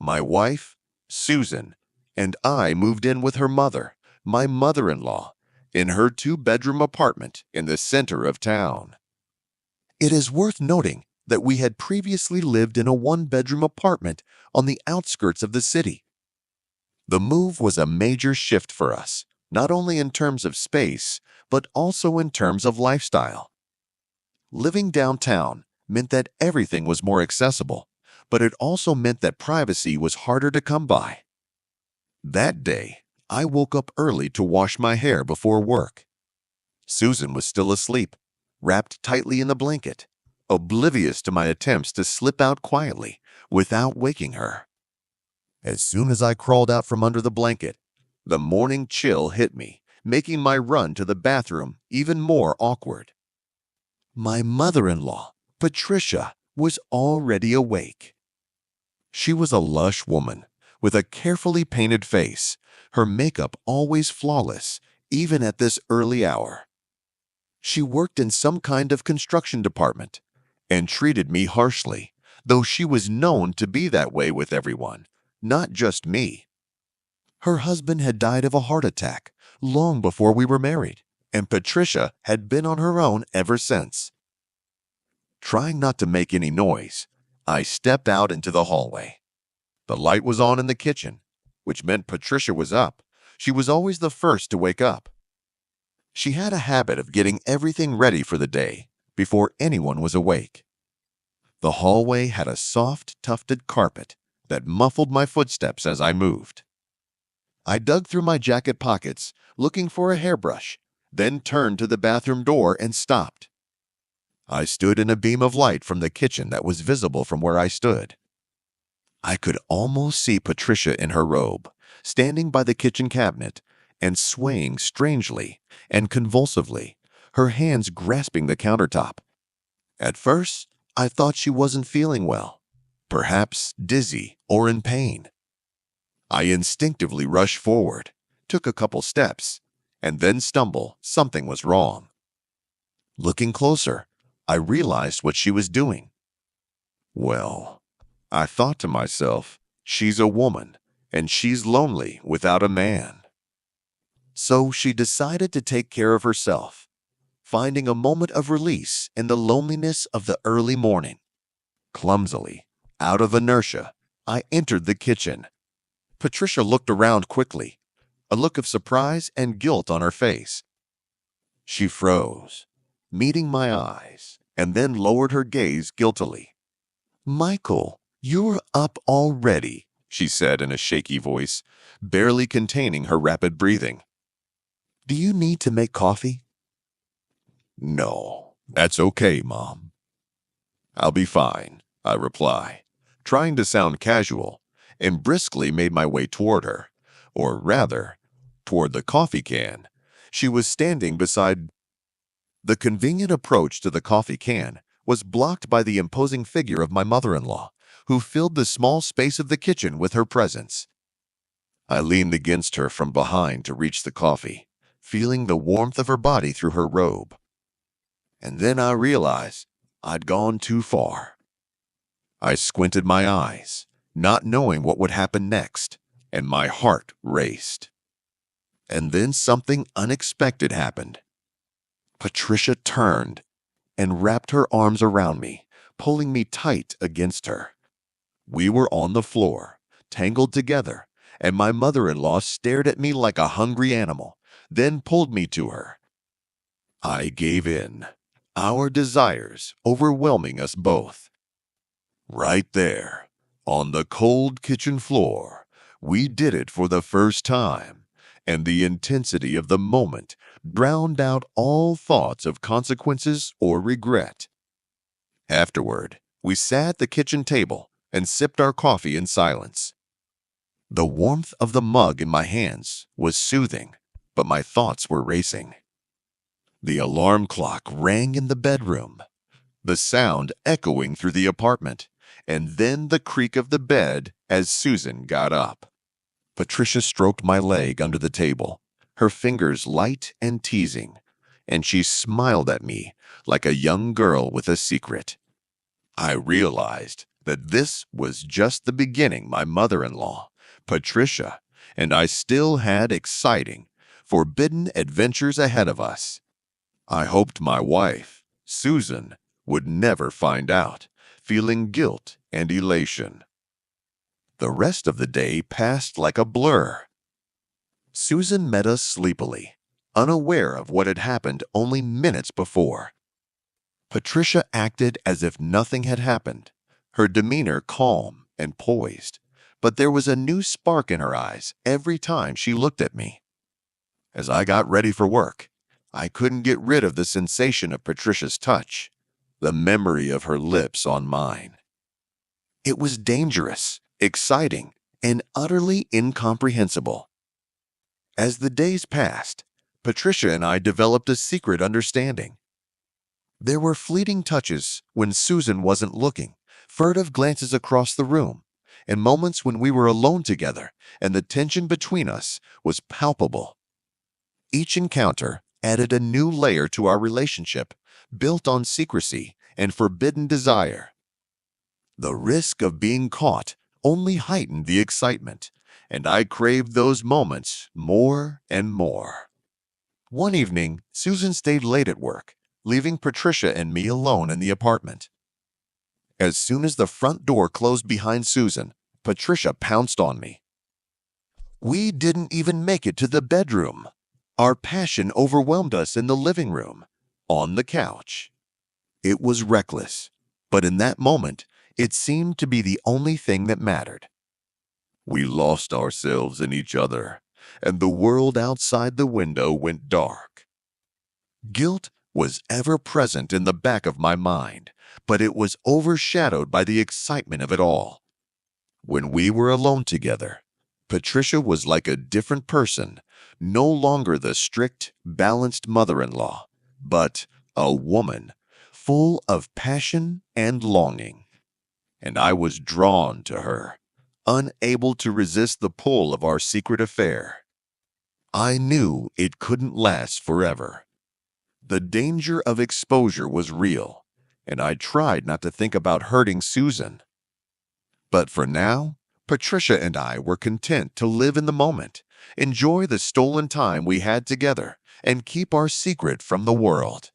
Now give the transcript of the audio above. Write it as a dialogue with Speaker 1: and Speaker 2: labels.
Speaker 1: My wife, Susan, and I moved in with her mother, my mother-in-law, in her two-bedroom apartment in the center of town. It is worth noting that we had previously lived in a one-bedroom apartment on the outskirts of the city. The move was a major shift for us, not only in terms of space, but also in terms of lifestyle. Living downtown meant that everything was more accessible, but it also meant that privacy was harder to come by. That day, I woke up early to wash my hair before work. Susan was still asleep, wrapped tightly in the blanket, oblivious to my attempts to slip out quietly without waking her. As soon as I crawled out from under the blanket, the morning chill hit me, making my run to the bathroom even more awkward. My mother-in-law, Patricia, was already awake. She was a lush woman with a carefully painted face, her makeup always flawless, even at this early hour. She worked in some kind of construction department and treated me harshly, though she was known to be that way with everyone, not just me. Her husband had died of a heart attack long before we were married, and Patricia had been on her own ever since. Trying not to make any noise, I stepped out into the hallway. The light was on in the kitchen, which meant Patricia was up. She was always the first to wake up. She had a habit of getting everything ready for the day before anyone was awake. The hallway had a soft, tufted carpet that muffled my footsteps as I moved. I dug through my jacket pockets, looking for a hairbrush, then turned to the bathroom door and stopped. I stood in a beam of light from the kitchen that was visible from where I stood. I could almost see Patricia in her robe, standing by the kitchen cabinet and swaying strangely and convulsively, her hands grasping the countertop. At first, I thought she wasn't feeling well, perhaps dizzy or in pain. I instinctively rushed forward, took a couple steps, and then stumbled. Something was wrong. Looking closer, I realized what she was doing. Well, I thought to myself, she's a woman, and she's lonely without a man. So she decided to take care of herself, finding a moment of release in the loneliness of the early morning. Clumsily, out of inertia, I entered the kitchen. Patricia looked around quickly, a look of surprise and guilt on her face. She froze, meeting my eyes, and then lowered her gaze guiltily. "Michael, you're up already," she said in a shaky voice, barely containing her rapid breathing. "Do you need to make coffee?" "No, that's okay, Mom." "I'll be fine," I reply, trying to sound casual, and briskly made my way toward her, or rather, toward the coffee can. She was standing beside. The convenient approach to the coffee can was blocked by the imposing figure of my mother-in-law, who filled the small space of the kitchen with her presence. I leaned against her from behind to reach the coffee, feeling the warmth of her body through her robe. And then I realized I'd gone too far. I squinted my eyes, not knowing what would happen next, and my heart raced. And then something unexpected happened. Patricia turned and wrapped her arms around me, pulling me tight against her. We were on the floor, tangled together, and my mother-in-law stared at me like a hungry animal, then pulled me to her. I gave in, our desires overwhelming us both. Right there, on the cold kitchen floor, we did it for the first time, and the intensity of the moment drowned out all thoughts of consequences or regret. Afterward, we sat at the kitchen table and sipped our coffee in silence. The warmth of the mug in my hands was soothing, but my thoughts were racing. The alarm clock rang in the bedroom, the sound echoing through the apartment, and then the creak of the bed as Susan got up. Patricia stroked my leg under the table, her fingers light and teasing, and she smiled at me like a young girl with a secret. I realized that this was just the beginning. My mother-in-law, Patricia, and I still had exciting, forbidden adventures ahead of us. I hoped my wife, Susan, would never find out, feeling guilt and elation. The rest of the day passed like a blur. Susan met us sleepily, unaware of what had happened only minutes before. Patricia acted as if nothing had happened, her demeanor calm and poised, but there was a new spark in her eyes every time she looked at me. As I got ready for work, I couldn't get rid of the sensation of Patricia's touch, the memory of her lips on mine. It was dangerous, exciting, and utterly incomprehensible. As the days passed, Patricia and I developed a secret understanding. There were fleeting touches when Susan wasn't looking, furtive glances across the room, and moments when we were alone together and the tension between us was palpable. Each encounter added a new layer to our relationship, built on secrecy and forbidden desire. The risk of being caught only heightened the excitement, and I craved those moments more and more. One evening, Susan stayed late at work, leaving Patricia and me alone in the apartment. As soon as the front door closed behind Susan, Patricia pounced on me. We didn't even make it to the bedroom. Our passion overwhelmed us in the living room, on the couch. It was reckless, but in that moment, it seemed to be the only thing that mattered. We lost ourselves in each other, and the world outside the window went dark. Guilt was ever present in the back of my mind, but it was overshadowed by the excitement of it all. When we were alone together, Patricia was like a different person, no longer the strict, balanced mother-in-law, but a woman full of passion and longing. And I was drawn to her, unable to resist the pull of our secret affair. I knew it couldn't last forever. The danger of exposure was real, and I tried not to think about hurting Susan. But for now, Patricia and I were content to live in the moment, enjoy the stolen time we had together, and keep our secret from the world.